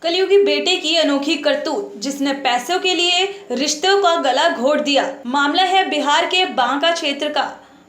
कलयुगी बेटे की अनोखी करतूत, जिसने पैसों के लिए रिश्तों का गला घोट दिया। मामला है बिहार के बांका क्षेत्र का।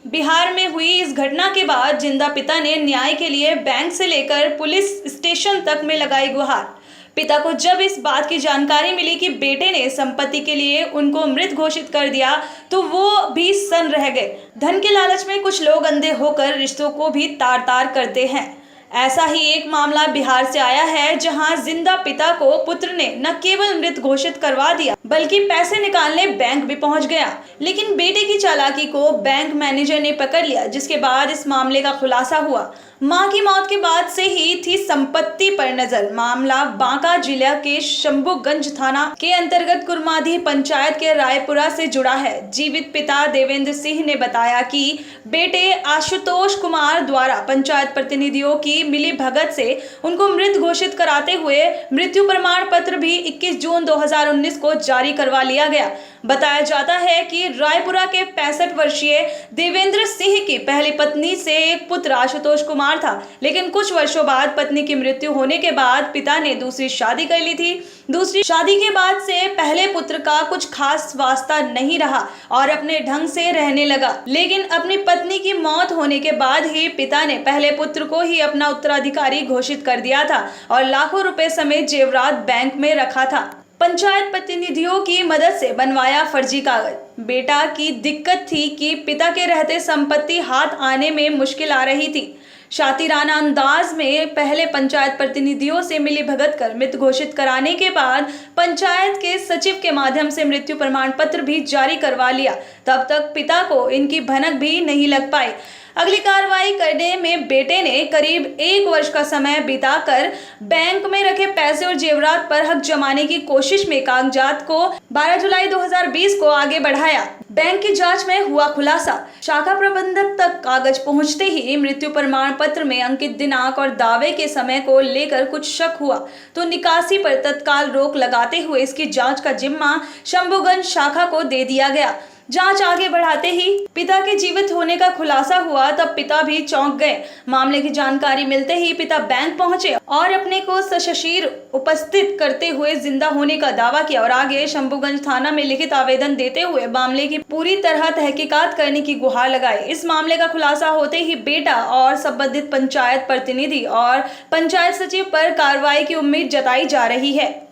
बिहार में हुई इस घटना के बाद जिंदा पिता ने न्याय के लिए बैंक से लेकर पुलिस स्टेशन तक में लगाई गुहार। पिता को जब इस बात की जानकारी मिली कि बेटे ने संपत्ति के लिए उनको मृत घोषित कर दिया तो वो भी सन्न रह गए। धन के लालच में कुछ लोग अंधे होकर रिश्तों को भी तार तार करते हैं। ऐसा ही एक मामला बिहार से आया है, जहां जिंदा पिता को पुत्र ने न केवल मृत घोषित करवा दिया बल्कि पैसे निकालने बैंक भी पहुंच गया। लेकिन बेटे की चालाकी को बैंक मैनेजर ने पकड़ लिया, जिसके बाद इस मामले का खुलासा हुआ। मां की मौत के बाद से ही थी संपत्ति पर नजर। मामला बांका जिला के शंभूगंज थाना के अंतर्गत कुरमादी पंचायत के रायपुरा से जुड़ा है। जीवित पिता देवेंद्र सिंह ने बताया कि बेटे आशुतोष कुमार द्वारा पंचायत प्रतिनिधियों की मिली भगत से उनको मृत घोषित कराते हुए मृत्यु प्रमाण पत्र भी 21 जून 2019 को जारी करवा लिया गया। बताया जाता है कि रायपुरा के 65 वर्षीय देवेंद्र सिंह की पहली पत्नी से एक पुत्र आशुतोष कुमार था, लेकिन कुछ वर्षों बाद पत्नी की मृत्यु होने के बाद पिता ने दूसरी शादी कर ली थी। दूसरी शादी के बाद से पहले पुत्र का कुछ खास वास्ता नहीं रहा और अपने ढंग से रहने लगा, लेकिन अपनी पत्नी की मौत होने के बाद ही पिता ने पहले पुत्र को ही अपना उत्तराधिकारी घोषित कर दिया था और लाखों रुपए समेत जेवरात बैंक में रखा था। पंचायत प्रतिनिधियों की मदद से बनवाया फर्जी कागज। बेटा की दिक्कत थी कि पिता के रहते संपत्ति हाथ आने में मुश्किल आ रही थी। शातिराना अंदाज में पहले पंचायत प्रतिनिधियों से मिली भगत कर मृत घोषित कराने के बाद पंचायत के सचिव के माध्यम से मृत्यु प्रमाण पत्र भी जारी करवा लिया। तब तक पिता को इनकी भनक भी नहीं लग पाई। अगली कार्रवाई करने में बेटे ने करीब 1 वर्ष का समय बिताकर बैंक में रखे पैसे और जेवरात पर हक जमाने की कोशिश में कागजात को 12 जुलाई 2020 को आगे बढ़ाया। बैंक की जांच में हुआ खुलासा। शाखा प्रबंधक तक कागज पहुंचते ही मृत्यु प्रमाण पत्र में अंकित दिनांक और दावे के समय को लेकर कुछ शक हुआ तो निकासी पर तत्काल रोक लगाते हुए इसकी जांच का जिम्मा शंभूगंज शाखा को दे दिया गया। जांच आगे बढ़ाते ही पिता के जीवित होने का खुलासा हुआ, तब पिता भी चौंक गए। मामले की जानकारी मिलते ही पिता बैंक पहुंचे और अपने को सशरीर उपस्थित करते हुए जिंदा होने का दावा किया और आगे शंभूगंज थाना में लिखित आवेदन देते हुए मामले की पूरी तरह तहकीकात करने की गुहार लगाई। इस मामले का खुलासा होते ही बेटा और संबंधित पंचायत प्रतिनिधि और पंचायत सचिव पर कार्रवाई की उम्मीद जताई जा रही है।